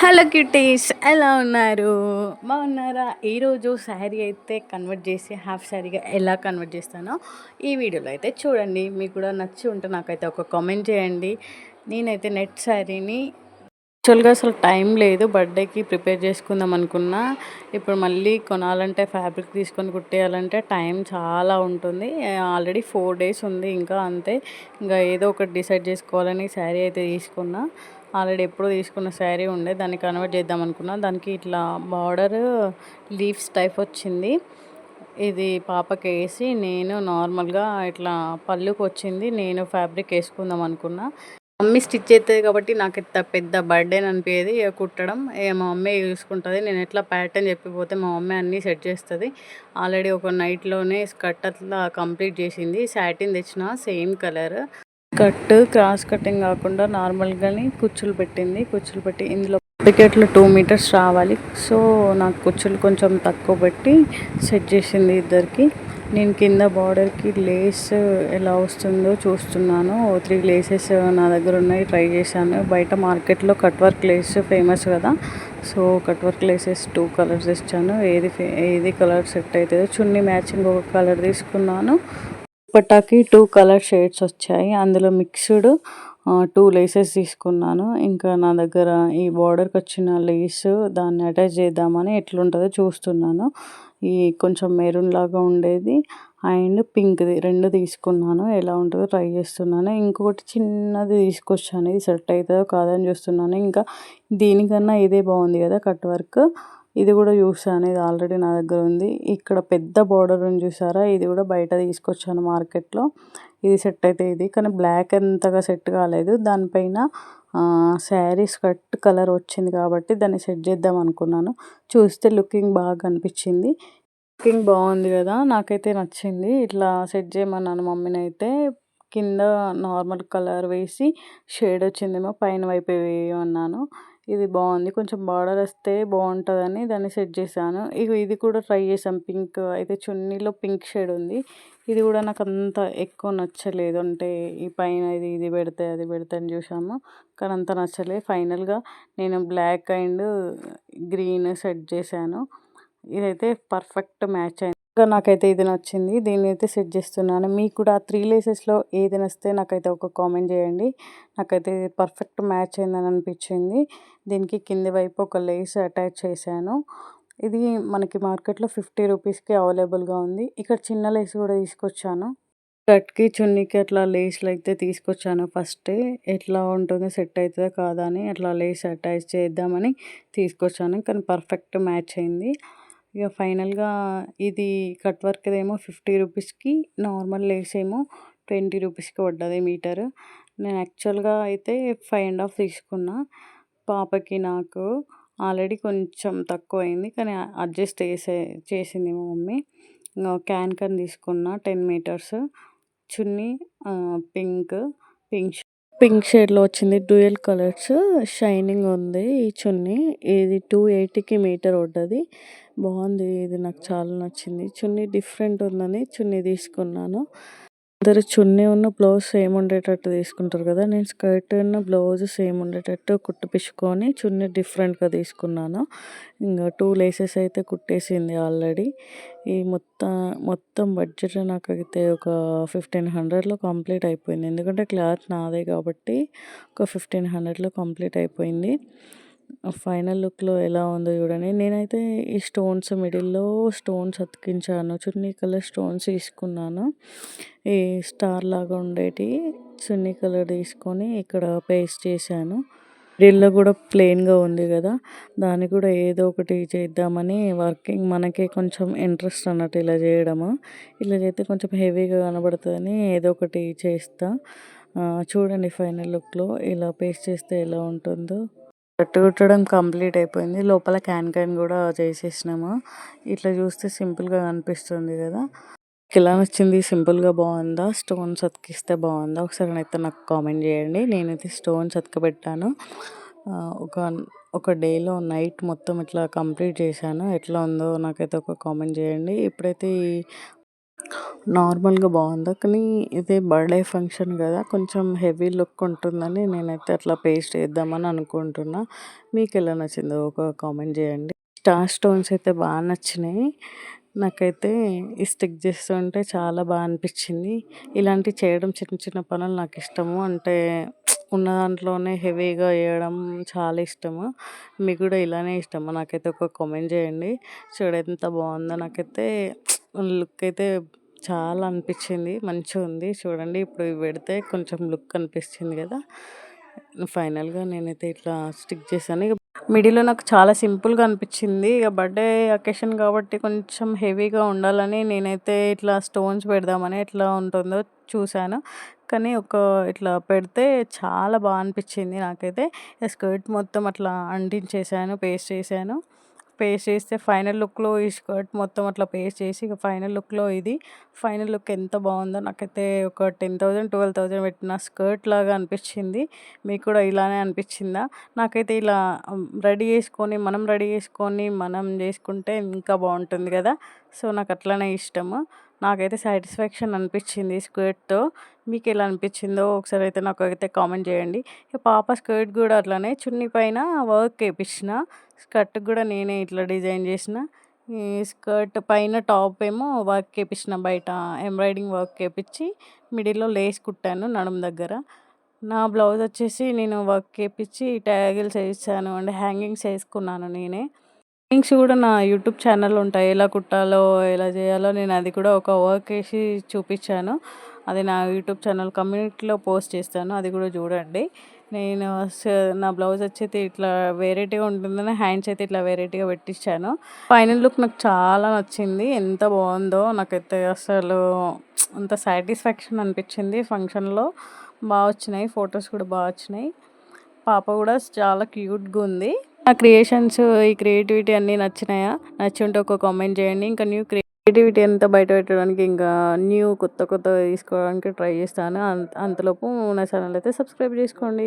Hello cuties, ఎలా ఉన్నారు? బాగున్నారా? ఈరోజు శారీ అయితే కన్వర్ట్ చేసి హాఫ్ శారీగా ఎలా కన్వర్ట్ చేస్తానో ఈ వీడియోలో అయితే చూడండి. మీకు కూడా నచ్చి ఉంటే నాకైతే ఒక కామెంట్ చేయండి. నేనైతే నెట్ శారీని యాక్చువల్గా అసలు టైం లేదు, బర్త్డేకి ప్రిపేర్ చేసుకుందాం అనుకున్నా. ఇప్పుడు మళ్ళీ కొనాలంటే ఫ్యాబ్రిక్ తీసుకొని కుట్టేయాలంటే టైం చాలా ఉంటుంది. ఆల్రెడీ 4 days ఉంది, ఇంకా అంతే. ఇంకా ఏదో ఒకటి డిసైడ్ చేసుకోవాలని శారీ అయితే తీసుకున్నా. ఆల్రెడీ ఎప్పుడో తీసుకున్న శారీ ఉండే, దాన్ని కన్వర్ట్ చేద్దాం అనుకున్నా. దానికి ఇట్లా బార్డర్ లీవ్స్ టైప్ వచ్చింది. ఇది పాపకి వేసి నేను నార్మల్గా ఇట్లా పళ్ళుకి వచ్చింది. నేను ఫ్యాబ్రిక్ వేసుకుందాం అనుకున్నా. మమ్మీ స్టిచ్ చేస్తుంది కాబట్టి నాకు ఇంత పెద్ద బర్డెన్ అనిపించేది కుట్టడం. మా మమ్మీ చూసుకుంటుంది. నేను ఎట్లా ప్యాటర్న్ చెప్పిపోతే మా మమ్మీ అన్నీ సెట్ చేస్తుంది. ఆల్రెడీ ఒక నైట్లోనే స్కర్ట్ అట్లా కంప్లీట్ చేసింది. సాటిన్ తెచ్చిన same colour cut, cross cutting కాకుండా నార్మల్గానే కుచ్చులు పెట్టింది. కుచ్చులు పెట్టి ఇందులో పికెట్లు 2 meters రావాలి. సో నాకు కుచ్చులు కొంచెం తక్కువ పెట్టి సెట్ చేసింది ఇద్దరికి. నేను కింద బార్డర్కి లేస్ ఎలా వస్తుందో చూస్తున్నాను. 3 laces నా దగ్గర ఉన్నాయి, ట్రై చేశాను. బయట మార్కెట్లో కట్ వర్క్ లేస్ ఫేమస్ కదా, so cut work laces 2 colors ఇచ్చాను. ఏది కలర్ సెట్ అవుతుందో చున్నీ మ్యాచింగ్ ఒక కలర్ తీసుకున్నాను. దుపట్టాకి 2 కలర్ షేడ్స్ వచ్చాయి. అందులో మిక్స్డ్ 2 లేసెస్ తీసుకున్నాను. ఇంకా నా దగ్గర ఈ బార్డర్కి వచ్చిన లేస్ దాన్ని అటాచ్ చేద్దామని ఎట్లుంటుందో చూస్తున్నాను. ఈ కొంచెం మెరూన్ లాగా ఉండేది అండ్ పింక్ది 2 తీసుకున్నాను. ఎలా ఉంటుందో ట్రై చేస్తున్నాను. ఇంకొకటి చిన్నది తీసుకొచ్చాను. ఇది సెట్ అవుతుందో కాదని చూస్తున్నాను. ఇంకా దీనికన్నా ఇదే బాగుంది కదా కట్ వర్క్, ఇది కూడా చూసాను. ఇది ఆల్రెడీ నా దగ్గర ఉంది. ఇక్కడ పెద్ద బార్డర్ ఉంది చూసారా, ఇది కూడా బయట తీసుకొచ్చాను మార్కెట్లో. ఇది సెట్ అయితే ఇది, కానీ బ్లాక్ అంతగా సెట్ కాలేదు. దానిపైన శారీ స్కర్ట్ కలర్ వచ్చింది కాబట్టి దాన్ని సెట్ చేద్దాం అనుకున్నాను. చూస్తే లుకింగ్ బాగా అనిపించింది. లుకింగ్ బాగుంది కదా, నాకైతే నచ్చింది. ఇట్లా సెట్ చేయమన్నాను మమ్మీని అయితే. కింద నార్మల్ కలర్ వేసి షేడ్ వచ్చిందేమో పైన వైపు వేయమన్నాను. ఇది బాగుంది, కొంచెం బార్డర్ వస్తే బాగుంటుందని దాన్ని సెట్ చేశాను. ఇది కూడా ట్రై చేసాం. పింక్ అయితే చున్నీలో పింక్ షేడ్ ఉంది. ఇది కూడా నాకు అంత ఎక్కువ నచ్చలేదు. అంటే ఈ పైన ఇది పెడితే అది పెడితే అని చూసాము, కానీ అంత నచ్చలేదు. ఫైనల్గా నేను బ్లాక్ అండ్ గ్రీన్ సెట్ చేశాను. ఇదైతే పర్ఫెక్ట్ మ్యాచ్ అయింది. ఇంకా నాకైతే ఇది నచ్చింది, దీన్ని అయితే సెట్ చేస్తున్నాను. మీకు కూడా 3 లేసెస్లో ఏది నచ్చితే నాకైతే ఒక కామెంట్ చేయండి. నాకైతే ఇది పర్ఫెక్ట్ మ్యాచ్ అయిందని అనిపించింది. దీనికి కింది వైపు ఒక లేస్ అటాచ్ చేశాను. ఇది మనకి మార్కెట్లో 50 రూపీస్కి అవైలబుల్గా ఉంది. ఇక్కడ చిన్న లేస్ కూడా తీసుకొచ్చాను. కట్కి చున్నీకి అట్లా లేస్లు అయితే తీసుకొచ్చాను. ఫస్టే ఎట్లా ఉంటుందో సెట్ అవుతుందో కాదా అని అట్లా లేస్ అటాచ్ చేద్దామని తీసుకొచ్చాను, కానీ పర్ఫెక్ట్ మ్యాచ్ అయింది. ఇక ఫైనల్గా ఇది కట్ వర్క్దేమో 50 రూపీస్కి, నార్మల్ లేస్ ఏమో 20 రూపీస్కి పడ్డది మీటర్. నేను యాక్చువల్గా అయితే 5.5 తీసుకున్నా. పాపకి నాకు ఆల్రెడీ కొంచెం తక్కువ అయింది, కానీ అడ్జస్ట్ చేసింది మా మమ్మీ. క్యాన్ తీసుకున్నా 10 meters. చున్నీ పింక్ పింక్ పింక్ షేడ్లో వచ్చింది. డ్యూయల్ కలర్స్ షైనింగ్ ఉంది ఈ చున్నీ. ఇది 280కి మీటర్ పడ్డది. బాగుంది, ఇది నాకు చాలా నచ్చింది. చున్నీ డిఫరెంట్ ఉందని చున్నీ తీసుకున్నాను. అందరు చున్నీ ఉన్న బ్లౌజ్ సేమ్ ఉండేటట్టు తీసుకుంటారు కదా, నేను స్కర్ట్ ఉన్న బ్లౌజ్ సేమ్ ఉండేటట్టు కుట్టిపించుకొని చున్నీ డిఫరెంట్గా తీసుకున్నాను. ఇంకా 2 లేసెస్ అయితే కుట్టేసింది ఆల్రెడీ. ఈ మొత్తం బడ్జెట్ నాకైతే ఒక 1500లో కంప్లీట్ అయిపోయింది. ఎందుకంటే క్లాత్ నాదే కాబట్టి ఒక 1500లో కంప్లీట్ అయిపోయింది. ఫైనల్ లుక్లో ఎలా ఉందో చూడండి. నేనైతే ఈ స్టోన్స్ మిడిల్లో స్టోన్స్ అతికించాను. చున్నీ కలర్ స్టోన్స్ తీసుకున్నాను. ఈ స్టార్ లాగా ఉండేటి చున్నీ కలర్ తీసుకొని ఇక్కడ పేస్ట్ చేశాను. మిడిల్లో కూడా ప్లెయిన్గా ఉంది కదా, దాన్ని కూడా ఏదో ఒకటి చేద్దామని వర్కింగ్ మనకి కొంచెం ఇంట్రెస్ట్ అన్నట్టు ఇలా చేయడము. ఇలా చేస్తే కొంచెం హెవీగా కనబడుతుందని ఏదో ఒకటి చేస్తా. చూడండి ఫైనల్ లుక్లో ఇలా పేస్ట్ చేస్తే ఎలా ఉంటుందో. కట్టు కుట్టడం కంప్లీట్ అయిపోయింది. లోపల క్యాన్ కూడా చేసేసినాము. ఇట్లా చూస్తే సింపుల్గా కనిపిస్తుంది కదా. ఎలా నచ్చింది? సింపుల్గా బాగుందా, స్టోన్స్ అతికిస్తే బాగుందా? ఒకసారి అయితే నాకు కామెంట్ చేయండి. నేనైతే స్టోన్స్ అతికిపెట్టాను. ఒక ఒక డేలో నైట్ మొత్తం ఇట్లా కంప్లీట్ చేశాను. ఎట్లా ఉందో నాకైతే ఒక కామెంట్ చేయండి. ఇప్పుడైతే ఈ నార్మల్‌గా బావుందా? కానీ ఇది బర్త్‌డే ఫంక్షన్ గదా! కొంచెం హెవీ లుక్ ఉంటుందని నేనైతే అట్లా పేస్ట్ ఏద్దామని అనుకుంటున్నా. మీకెలా నచ్చిందో ఒక కామెంట్ జేయండి. స్టార్ స్టోన్స్ అయితే నచ్చినాయి. నాకైతే ఈ స్టిక్ జేస్తుంటే చాలా అనిపిచ్చింది. ఇలాంటివి చేయడం చిన్న చిన్న పనులు నాకిష్టము. అంటే ఉన్న దాంట్లోనే హెవీగా ఏయడం చాలా ఇష్టము. మీకు గూడా ఇలానే ఇష్టమా? నాకైతే ఒక కామెంట్ జేయండి. ఎంత బావుందో నాకైతే లుక్ అయితే చాలా అనిపిచ్చింది. మంచిగుంది. చూడండి ఇప్పుడు ఇవి పెడితే కొంచెం లుక్ అనిపిస్తుంది గదా! ఫైనల్‌గా నేనైతే ఇట్లా స్టిక్ చేశాను. ఇగ మిడిల్‌లో నాకు చాలా సింపుల్‌గా అనిపిచ్చింది. ఇగ బర్త్‌డే అకేషన్ కాబట్టి కొంచెం హెవీగా ఉండాలని నేనైతే ఇట్లా స్టోన్స్ పెడదామని ఎట్లా ఉంటుందో చూశాను. కానీ ఇట్లా పెడితే చాలా అనిపిచ్చింది నాకైతే. స్కర్ట్ మొత్తం అట్లా అంటించేసాను, పేస్ట్ చేశాను. పేస్ట్ చేస్తే ఫైనల్ లుక్‌లో ఈ స్కర్ట్ మొత్తం అట్లా పేస్ట్ చేసి ఇక ఫైనల్ లుక్‌లో ఇది. ఫైనల్ లుక్ ఎంత బావుందో నాకైతే ఒక 10,000, 12,000 పెట్టిన స్కర్ట్ లాగా అనిపిచ్చింది. మీకు కూడా ఇలానే అనిపిచ్చిందా? నాకైతే ఇలా మనం రెడీ చేసుకొని మనం చేసుకుంటే ఇంకా బావుంటుంది గదా! సో, నాకు అట్లనే ఇష్టము. నాకైతే సాటిస్ఫాక్షన్ అనిపిచ్చింది స్కర్ట్‌తో. మీకెలా అనిపిచ్చిందో ఒకసారి అయితే నాకైతే కామెంట్ చేయండి. ఇక పాప స్కర్ట్ గూడా అట్లనే చున్నీ పైన వర్క్ ఏపిచ్చిన. స్కర్ట్‌కి గూడా నేనే ఇట్లా డిజైన్ జేసిన. ఈ స్కర్ట్ పైన టాప్ ఏమో వర్క్ ఏపిచ్చిన బయట ఎంబ్రాయిడింగ్ వర్క్ ఏపిచ్చి మిడిల్‌లో లేస్ కుట్టాను నడుము దగ్గర. నా బ్లౌజ్ వచ్చేసి నేను వర్క్ ఏపిచ్చి ట్యాగిల్స్ ఏసాను అండ్ హ్యాంగింగ్స్ ఏసుకున్నాను నేనే. లింక్స్ గూడా నా యూట్యూబ్ ఛానెల్‌లో ఉంటాయి. ఎలా కుట్టాలో, ఎలా జేయాలో నేను అది కూడా ఒక వర్క్ ఏసి చూపిచ్చాను. అది నా యూట్యూబ్ ఛానల్ కమ్యూనిటీలో పోస్ట్ చేస్తాను. అది గూడా జూడండి. నేను స నా బ్లౌజ్ వచ్చైతే ఇట్లా వేరైటీగా ఉంటుందని హ్యాండ్స్ అయితే ఇట్లా వేరైటీగా పెట్టించాను. ఫైనల్ లుక్ నాకు చాలా నచ్చింది. ఎంత బావుందో నాకైతే అసలు అంత సాటిస్ఫాక్షన్ అనిపిచ్చింది ఫంక్షన్‌లో. వచ్చినాయి. ఫోటోస్ కూడా వచ్చినాయి. పాప గూడా చాలా క్యూట్‌గుంది. నా క్రియేషన్స్, ఈ క్రియేటివిటీ అన్నీ నచ్చినాయా? నచ్చుంటే ఒక కామెంట్ చేయండి. ఇంకా న్యూ క్రియేటివిటీ అంతా బయట పెట్టడానికి ఇంకా కొత్తవి తీసుకోవడానికి ట్రై చేస్తాను. అంతలోపు నా ఛానల్ అయితే సబ్స్క్రైబ్ చేసుకోండి.